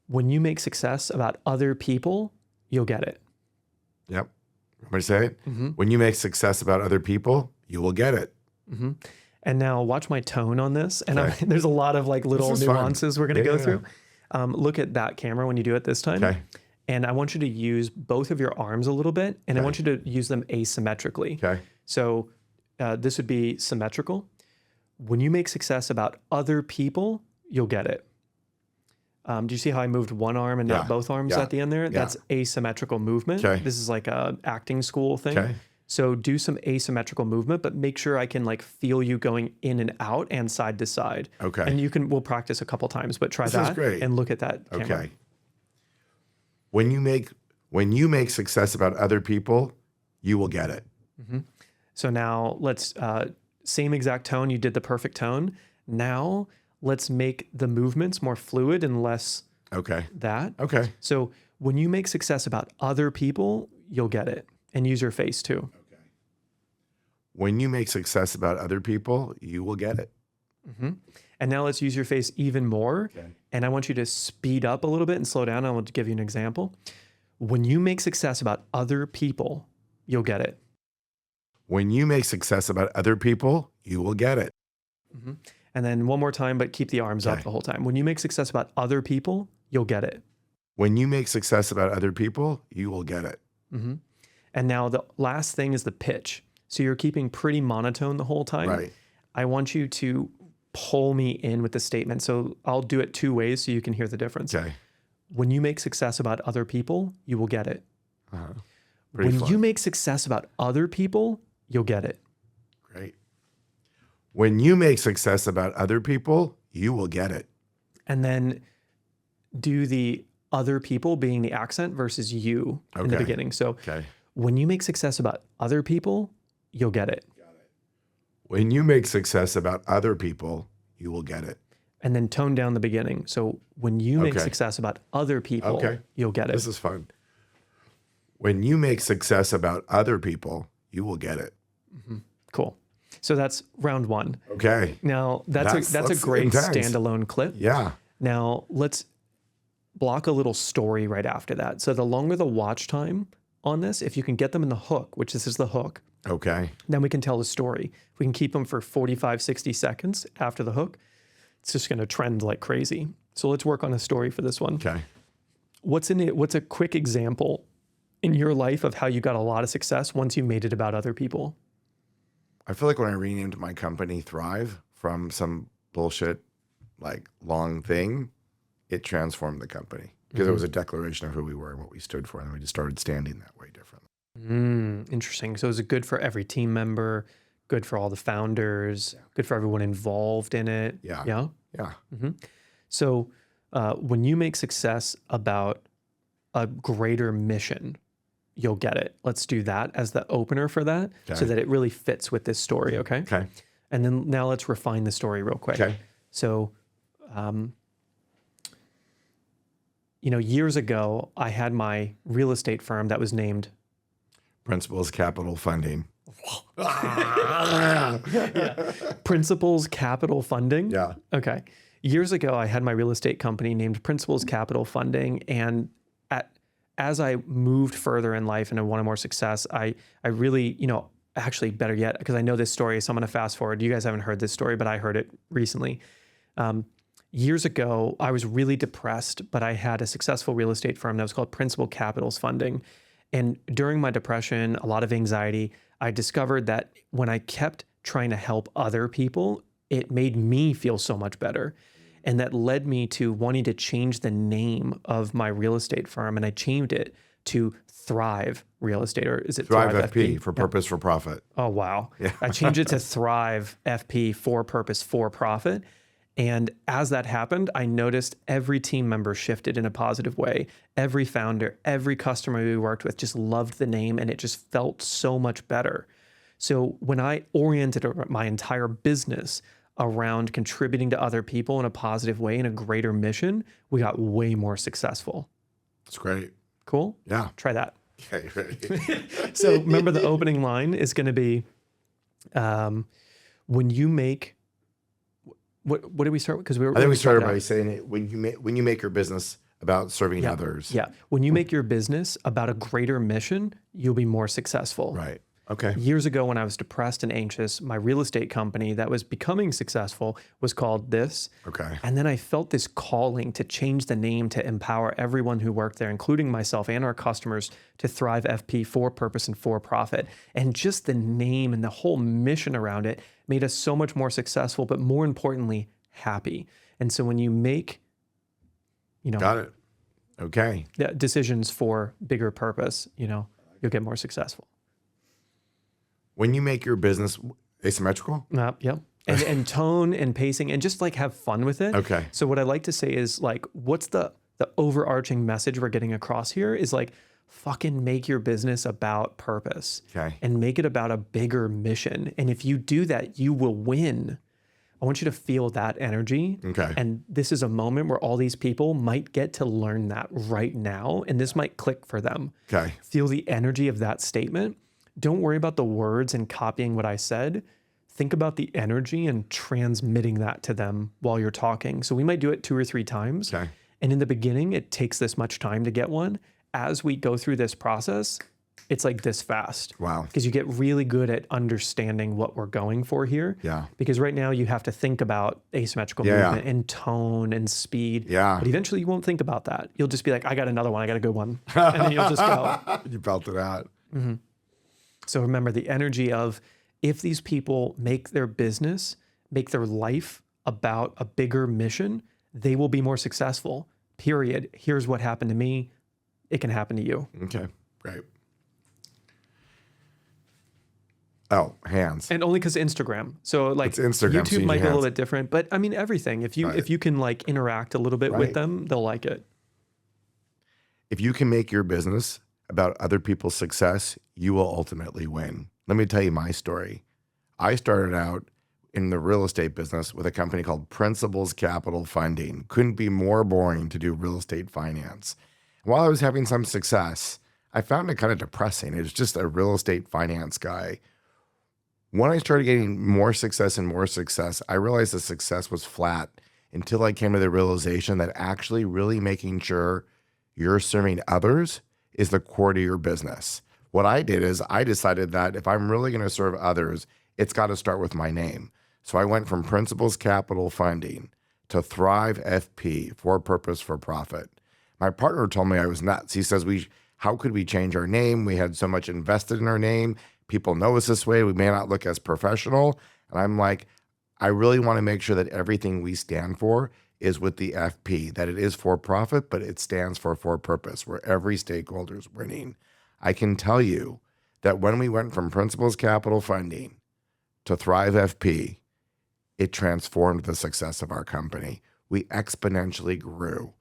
When you make success about other people, you'll get it. Yep. Want me to say it? When you make success about other people, you will get it. And now watch my tone on this. And Okay. there's a lot of like little This is fun. nuances we're going to Yeah, go yeah. through. Look at that camera when you do it this time. Okay. And I want you to use both of your arms a little bit, and I Okay. want you to use them asymmetrically. Okay. So this would be symmetrical. When you make success about other people, you'll get it. Do you see how I moved one arm and not Yeah. both arms Yeah. at the end there? Yeah. That's asymmetrical movement. Okay. This is like a acting school thing. Okay. So do some asymmetrical movement, but make sure I can like feel you going in and out and side to side. Okay. And we'll practice a couple times, but try This is that great. and look at that camera. Okay. When you make success about other people, you will get it. So now let's, same exact tone. You did the perfect tone. Now let's make the movements more fluid and less Okay. that. Okay. So when you make success about other people, you'll get it. And use your face too. When you make success about other people, you will get it. And now let's use your face even more. Okay. And I want you to speed up a little bit and slow down. I want to give you an example. When you make success about other people, you'll get it. When you make success about other people, you will get it. And then one more time, but keep the arms up Okay. the whole time. When you make success about other people, you'll get it. When you make success about other people, you will get it. And now the last thing is the pitch. So you're keeping pretty monotone the whole time. Right. I want you to pull me in with the statement. So I'll do it two ways so you can hear the difference. Okay. When you make success about other people, you will get it. Pretty When fun. you make success about other people, you'll get it. Great. When you make success about other people, you will get it. And then do the other people being the accent versus you in the Okay. beginning. So Okay. when you make success about other people, you'll get it. When you make success about other people, you will get it. And then tone down the beginning. So when you make Okay. success about other people, Okay. you'll get it. This is fun. When you make success about other people, you will get it. Cool. So that's round one. Okay. Now that's a great intense. standalone clip. Yeah. Now let's block a little story right after that. So the longer the watch time on this, if you can get them in the hook, which this is the hook, Okay. then we can tell the story. If we can keep them for 45, 60 seconds after the hook, it's just going to trend like crazy. So let's work on a story for this one. Okay. What's a quick example in your life of how you got a lot of success once you made it about other people? I feel like when I renamed my company Thrive from some bullshit, like long thing, it transformed the company because it was a declaration of who we were and what we stood for. And we just started standing that way differently. Interesting. So is it good for every team member, good for all the founders, good for everyone involved in it? Yeah. Yeah. Yeah. So when you make success about a greater mission, you'll get it. Let's do that as the opener for that so Okay. that it really fits with this story, okay? Okay. And then now let's refine the story real quick. Okay. So, years ago, I had my real estate firm that was named Principles Capital Funding. Principles Capital Funding. Yeah. Okay. Years ago, I had my real estate company named Principles Capital Funding. And as I moved further in life and I wanted more success, I really, actually better yet, because I know this story, so I'm going to fast forward. You guys haven't heard this story, but I heard it recently. Years ago, I was really depressed, but I had a successful real estate firm that was called Principal Capitals Funding. And during my depression, a lot of anxiety, I discovered that when I kept trying to help other people, it made me feel so much better. And that led me to wanting to change the name of my real estate firm. And I changed it to Thrive Real Estate, or is it Thrive Thrive FP for purpose, for profit. Oh, wow. I changed it to Thrive FP for purpose, for profit. And as that happened, I noticed every team member shifted in a positive way. Every founder, every customer we worked with just loved the name, and it just felt so much better. So when I oriented my entire business around contributing to other people in a positive way, in a greater mission, we got way more successful. That's great. Cool? Yeah. Try that. Okay, ready. So remember, the opening line is going to be, when you make, what did we start with? Because I think we started by saying it when you make your business about serving others. Yeah. When you make your business about a greater mission, you'll be more successful. Right. Okay. Years ago, when I was depressed and anxious, my real estate company that was becoming successful was called this. Okay. And then I felt this calling to change the name to empower everyone who worked there, including myself and our customers, to thrive FP, for purpose and for profit. And just the name and the whole mission around it made us so much more successful, but more importantly, happy. And so when you make, Got it. Okay. decisions for bigger purpose, you'll get more successful. When you make your business asymmetrical? Yep. And tone and pacing and just like have fun with it. Okay. So what I like to say is like, what's the overarching message we're getting across here is like, fucking make your business about purpose. Okay. And make it about a bigger mission. And if you do that, you will win. I want you to feel that energy. Okay. And this is a moment where all these people might get to learn that right now. And this might click for them. Okay. Feel the energy of that statement. Don't worry about the words and copying what I said. Think about the energy and transmitting that to them while you're talking. So we might do it 2 or 3 times. Okay. And in the beginning, it takes this much time to get one. As we go through this process, it's like this fast. Wow. Because you get really good at understanding what we're going for here. Yeah. Because right now you have to think about asymmetrical movement and tone and speed. Yeah. But eventually you won't think about that. You'll just be like, I got another one. I got a good one. And then you'll just go. You felt it out. Mm-hmm. So remember the energy of, if these people make their business, make their life about a bigger mission, they will be more successful. Period. Here's what happened to me. It can happen to you. Okay. Great. Oh, hands. And only because Instagram. So like It's Instagram, so YouTube you might need be a little hands. bit different, but I mean everything. If you can like interact a little bit with Right. them, they'll like it. If you can make your business about other people's success, you will ultimately win. Let me tell you my story. I started out in the real estate business with a company called Principles Capital Funding. Couldn't be more boring to do real estate finance. While I was having some success, I found it kind of depressing. It was just a real estate finance guy. When I started getting more success and more success, I realized the success was flat until I came to the realization that actually really making sure you're serving others is the core to your business. What I did is I decided that if I'm really going to serve others, it's got to start with my name. So I went from Principles Capital Funding to Thrive FP, for purpose, for profit. My partner told me I was nuts. He says, how could we change our name? We had so much invested in our name. People know us this way. We may not look as professional. And I'm like, I really want to make sure that everything we stand for is with the FP, that it is for profit, but it stands for purpose, where every stakeholder is winning. I can tell you that when we went from Principles Capital Funding to Thrive FP, it transformed the success of our company. We exponentially grew.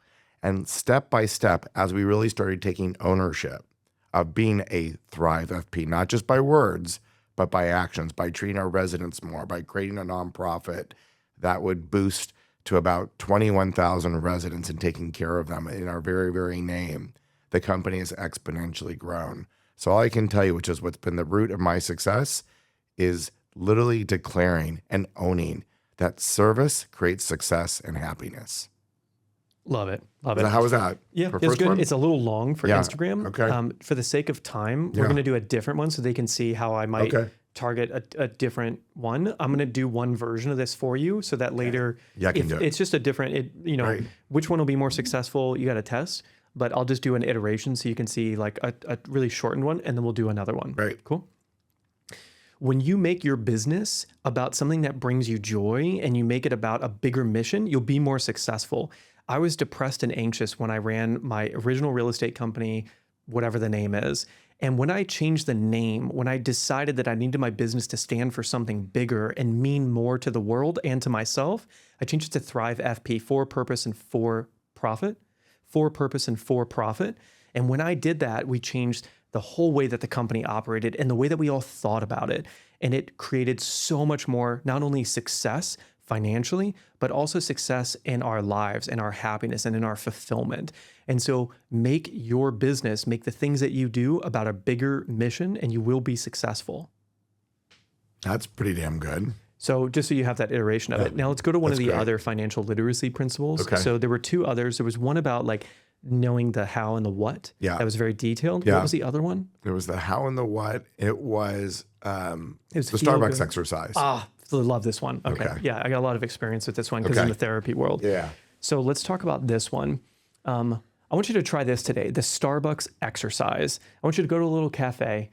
And step by step, as we really started taking ownership of being a Thrive FP, not just by words, but by actions, by treating our residents more, by creating a nonprofit that would boost to about 21,000 residents and taking care of them in our very, very name, the company has exponentially grown. So all I can tell you, which is what's been the root of my success, is literally declaring and owning that service creates success and happiness. Love it. Love it. How was that? Yeah, For it's first good. one? It's a little long for Yeah, Instagram. okay. For the sake of time, we're Yeah. going to do a different one so they can see how I might Okay. target a different one. I'm going to do one version of this for you so that later, Yeah, I can do it. it's just a different, Right. which one will be more successful, you got to test. But I'll just do an iteration so you can see like a really shortened one, and then we'll do another one. Right. Cool. When you make your business about something that brings you joy and you make it about a bigger mission, you'll be more successful. I was depressed and anxious when I ran my original real estate company, whatever the name is. And when I changed the name, when I decided that I needed my business to stand for something bigger and mean more to the world and to myself, I changed it to Thrive FP, for purpose and for profit. For purpose and for profit. And when I did that, we changed the whole way that the company operated and the way that we all thought about it. And it created so much more, not only success financially, but also success in our lives and our happiness and in our fulfillment. And so make your business, make the things that you do about a bigger mission, and you will be successful. That's pretty damn good. So just so you have that iteration of it. Now let's go to one of the other financial literacy principles. Okay. So there were two others. There was one about like knowing the how and the what. Yeah. That was very detailed. Yeah. What was the other one? There was the how and the what. It was the feel Starbucks good. exercise. I love this one. Okay. Yeah, I got a lot of experience with this one because in the therapy world. Yeah. So let's talk about this one. I want you to try this today, the Starbucks exercise. I want you to go to a little cafe.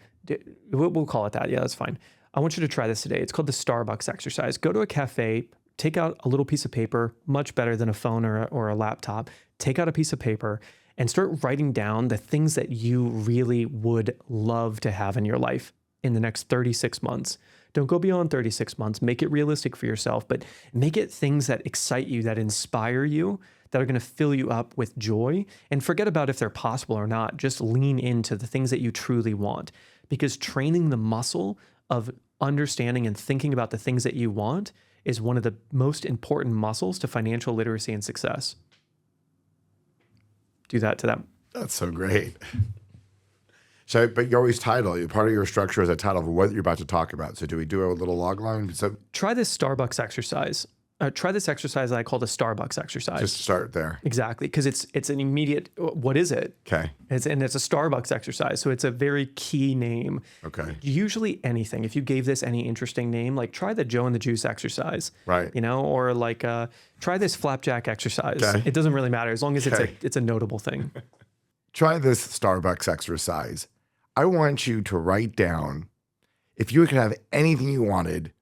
We'll call it that. Yeah, that's fine. I want you to try this today. It's called the Starbucks exercise. Go to a cafe, take out a little piece of paper, much better than a phone or a laptop. Take out a piece of paper and start writing down the things that you really would love to have in your life in the next 36 months. Don't go beyond 36 months. Make it realistic for yourself, but make it things that excite you, that inspire you, that are going to fill you up with joy. And forget about if they're possible or not. Just lean into the things that you truly want, because training the muscle of understanding and thinking about the things that you want is one of the most important muscles to financial literacy and success. Do that to them. That's so great. So, but you always title, part of your structure is a title of what you're about to talk about. So do we do a little log line? So try this Starbucks exercise. Try this exercise that I call the Starbucks exercise. Just start there. Exactly, because it's an immediate, what is it? Okay. It's a Starbucks exercise, so it's a very key name. Okay. Usually anything, if you gave this any interesting name, like try the Joe and the Juice exercise. Right. You know, or like try this flapjack exercise. Okay. It doesn't really matter as long as it's a notable thing. Try this Starbucks exercise. I want you to write down, if you could have anything you wanted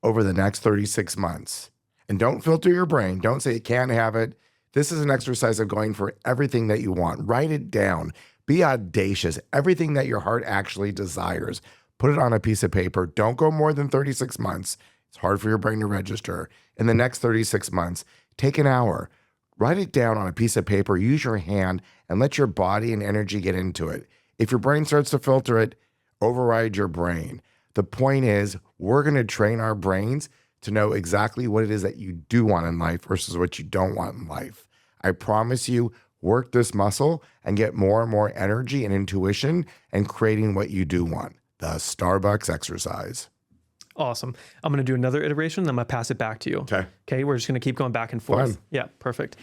over the next 36 months, and don't filter your brain. Don't say you can't have it. This is an exercise of going for everything that you want. Write it down. Be audacious. Everything that your heart actually desires. Put it on a piece of paper. Don't go more than 36 months. It's hard for your brain to register. In the next 36 months, take an hour. Write it down on a piece of paper. Use your hand and let your body and energy get into it. If your brain starts to filter it, override your brain. The point is, we're going to train our brains to know exactly what it is that you do want in life versus what you don't want in life. I promise you, work this muscle and get more and more energy and intuition and creating what you do want. The Starbucks exercise. Awesome. I'm going to do another iteration, then I'm going to pass it back to you. Okay. We're just going to keep going back and forth. Fun. Yeah, perfect.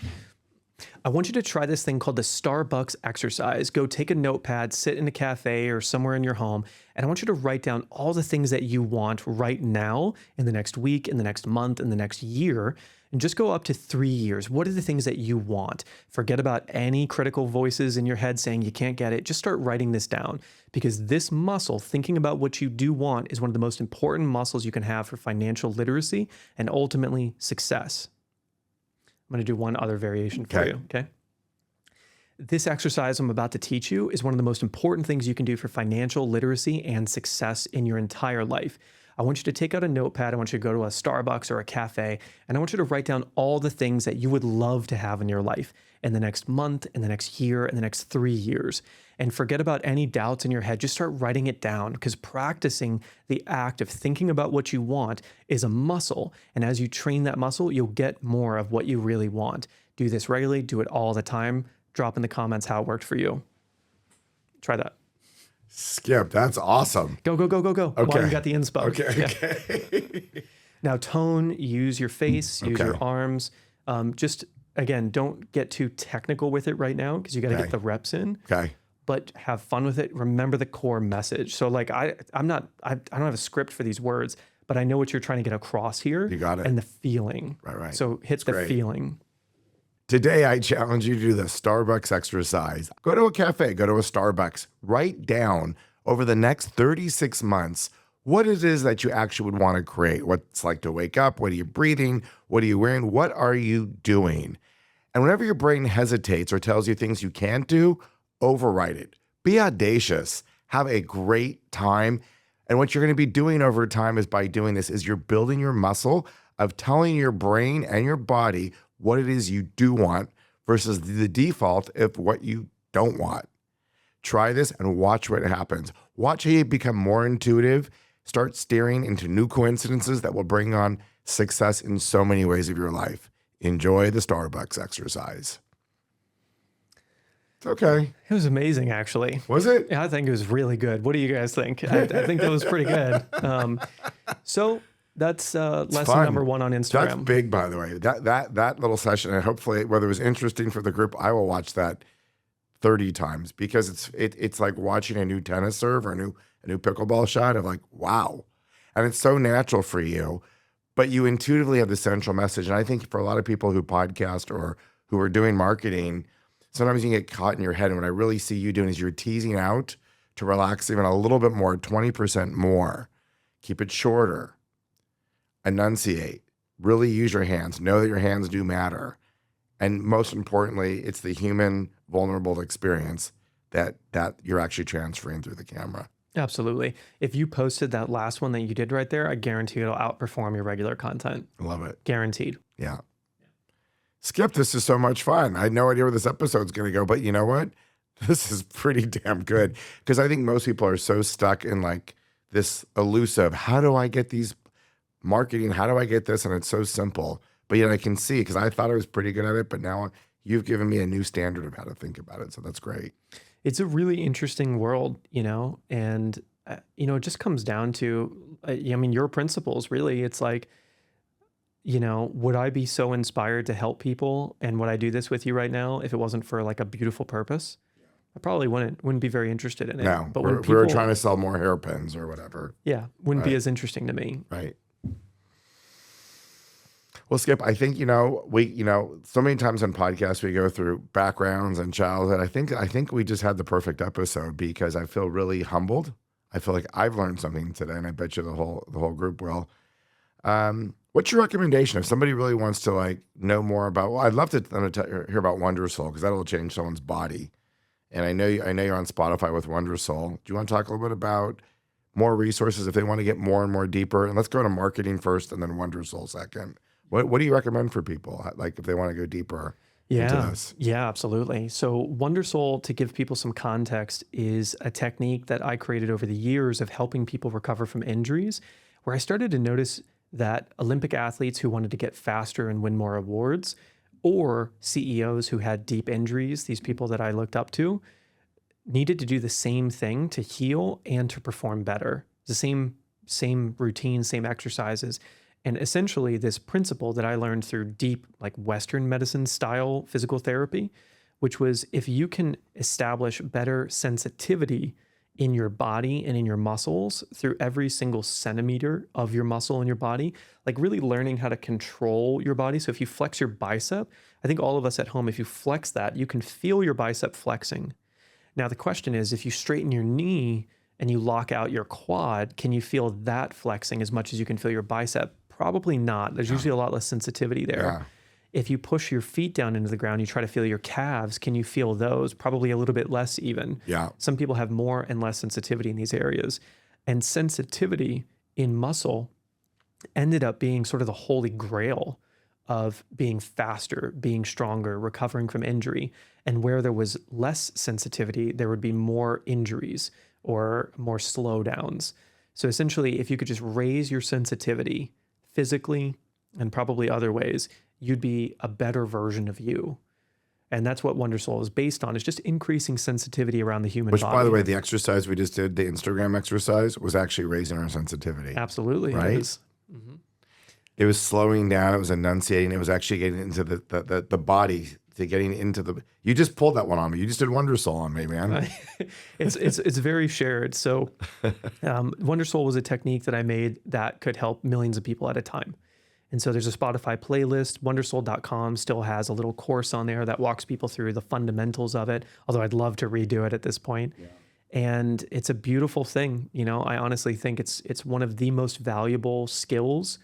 I want you to try this thing called the Starbucks exercise. Go take a notepad, sit in a cafe or somewhere in your home, and I want you to write down all the things that you want right now in the next week, in the next month, in the next year, and just go up to 3 years. What are the things that you want? Forget about any critical voices in your head saying you can't get it. Just start writing this down, because this muscle, thinking about what you do want, is one of the most important muscles you can have for financial literacy and ultimately success. I'm going to do one other variation for you, okay? This exercise I'm about to teach you is one of the most important things you can do for financial literacy and success in your entire life. I want you to take out a notepad. I want you to go to a Starbucks or a cafe, and I want you to write down all the things that you would love to have in your life in the next month, in the next year, in the next 3 years. And forget about any doubts in your head. Just start writing it down, because practicing the act of thinking about what you want is a muscle. And as you train that muscle, you'll get more of what you really want. Do this regularly. Do it all the time. Drop in the comments how it worked for you. Try that. Skip, that's awesome. Go, go, go, go, go. Okay. While you got the inspo. Okay. Now tone, use your face, use your arms. Just, again, don't get too technical with it right now, because you got to get the reps in. Okay. But have fun with it. Remember the core message. So like I don't have a script for these words, but I know what you're trying to get across here. You got it. And the feeling. Right. So hit the feeling. Today, I challenge you to do the Starbucks exercise. Go to a cafe, go to a Starbucks, write down over the next 36 months what it is that you actually would want to create. What it's like to wake up, what are you breathing, what are you wearing, what are you doing? And whenever your brain hesitates or tells you things you can't do, overwrite it. Be audacious. Have a great time. And what you're going to be doing over time is by doing this is you're building your muscle of telling your brain and your body what it is you do want versus the default of what you don't want. Try this and watch what happens. Watch how you become more intuitive, start steering into new coincidences that will bring on success in so many ways of your life. Enjoy the Starbucks exercise. It's okay. It was amazing, actually. Was it? Yeah, I think it was really good. What do you guys think? I think that was pretty good. So that's lesson fun. number 1 on Instagram. That's big, by the way. That little session, and hopefully, whether it was interesting for the group, I will watch that 30 times because it's like watching a new tennis serve or a new pickleball shot of like, wow. And it's so natural for you, but you intuitively have the central message. And I think for a lot of people who podcast or who are doing marketing, sometimes you get caught in your head. And what I really see you doing is you're teasing out to relax even a little bit more, 20% more. Keep it shorter. Enunciate. Really use your hands. Know that your hands do matter. And most importantly, it's the human vulnerable experience that you're actually transferring through the camera. Absolutely. If you posted that last one that you did right there, I guarantee it'll outperform your regular content. Love it. Guaranteed. Yeah. Skip, this is so much fun. I had no idea where this episode's going to go, but you know what? This is pretty damn good because I think most people are so stuck in like this elusive, how do I get these marketing? How do I get this? And it's so simple, but yet I can see because I thought I was pretty good at it, but now you've given me a new standard of how to think about it. So that's great. It's a really interesting world, and, it just comes down to, your principles, really. It's like, would I be so inspired to help people and would I do this with you right now if it wasn't for like a beautiful purpose? I probably wouldn't be very interested in it. No, but we were trying to sell more hairpins or whatever. Yeah, wouldn't be as interesting to me. Right. Well, Skip, I think, we, so many times on podcasts, we go through backgrounds and childhood. I think we just had the perfect episode because I feel really humbled. I feel like I've learned something today, and I bet you the whole group will. What's your recommendation if somebody really wants to like know more about? Well, I'd love to hear about Wondersoul because that'll change someone's body. And I know you're on Spotify with Wondersoul. Do you want to talk a little bit about more resources if they want to get more and more deeper? And let's go to marketing first, and then Wondersoul second. What do you recommend for people, like if they want to go deeper into this? Yeah, absolutely. So Wondersoul, to give people some context, is a technique that I created over the years of helping people recover from injuries, where I started to notice that Olympic athletes who wanted to get faster and win more awards, or CEOs who had deep injuries, these people that I looked up to, needed to do the same thing to heal and to perform better. The same routine, same exercises. And essentially this principle that I learned through deep, like Western medicine style physical therapy, which was if you can establish better sensitivity in your body and in your muscles through every single centimeter of your muscle in your body, like really learning how to control your body. So if you flex your bicep, I think all of us at home, if you flex that, you can feel your bicep flexing. Now the question is, if you straighten your knee and you lock out your quad, can you feel that flexing as much as you can feel your bicep? Probably not. There's usually a lot less sensitivity there. Yeah. If you push your feet down into the ground, you try to feel your calves, can you feel those? Probably a little bit less even. Yeah. Some people have more and less sensitivity in these areas. And sensitivity in muscle ended up being sort of the holy grail of being faster, being stronger, recovering from injury. And where there was less sensitivity, there would be more injuries or more slowdowns. So essentially, if you could just raise your sensitivity physically and probably other ways, you'd be a better version of you. And that's what Wondersoul is based on, is just increasing sensitivity around the human body. Which, by the way, the exercise we just did, the Instagram exercise, was actually raising our sensitivity. Absolutely. Right? It is. Mm-hmm. It was slowing down. It was enunciating. It was actually getting into the body, to getting into the... You just pulled that one on me. You just did Wondersoul on me, man. It's very shared. So Wondersoul was a technique that I made that could help millions of people at a time. And so there's a Spotify playlist. Wondersoul.com still has a little course on there that walks people through the fundamentals of it, although I'd love to redo it at this point. Yeah. And it's a beautiful thing. I honestly think it's one of the most valuable skills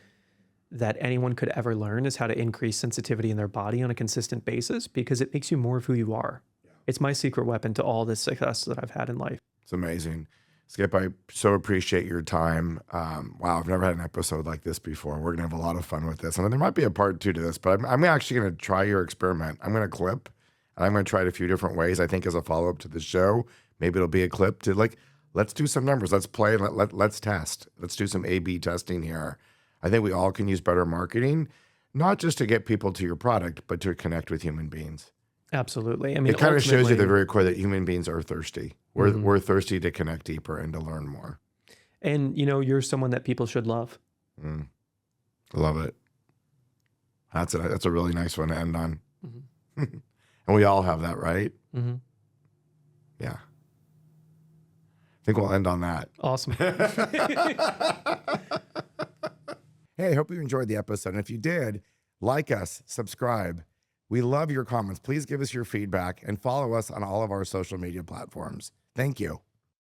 that anyone could ever learn, is how to increase sensitivity in their body on a consistent basis, because it makes you more of who you are. Yeah. It's my secret weapon to all the success that I've had in life. It's amazing. Skip, I so appreciate your time. Wow, I've never had an episode like this before. We're going to have a lot of fun with this. And there might be a part 2 to this, but I'm actually going to try your experiment. I'm going to clip, and I'm going to try it a few different ways, I think, as a follow-up to the show. Maybe it'll be a clip to let's do some numbers. Let's play, let's test. Let's do some A/B testing here. I think we all can use better marketing, not just to get people to your product, but to connect with human beings. Absolutely. I mean, It kind of shows you the ultimately- very core that human beings are thirsty. We're thirsty to connect deeper and to learn more. and you know, you're someone that people should love. I love it. That's a really nice one to end on. And we all have that, right? Yeah. I think we'll end on that. Awesome. Hey, I hope you enjoyed the episode. And if you did, like us, subscribe. We love your comments. Please give us your feedback and follow us on all of our social media platforms. Thank you.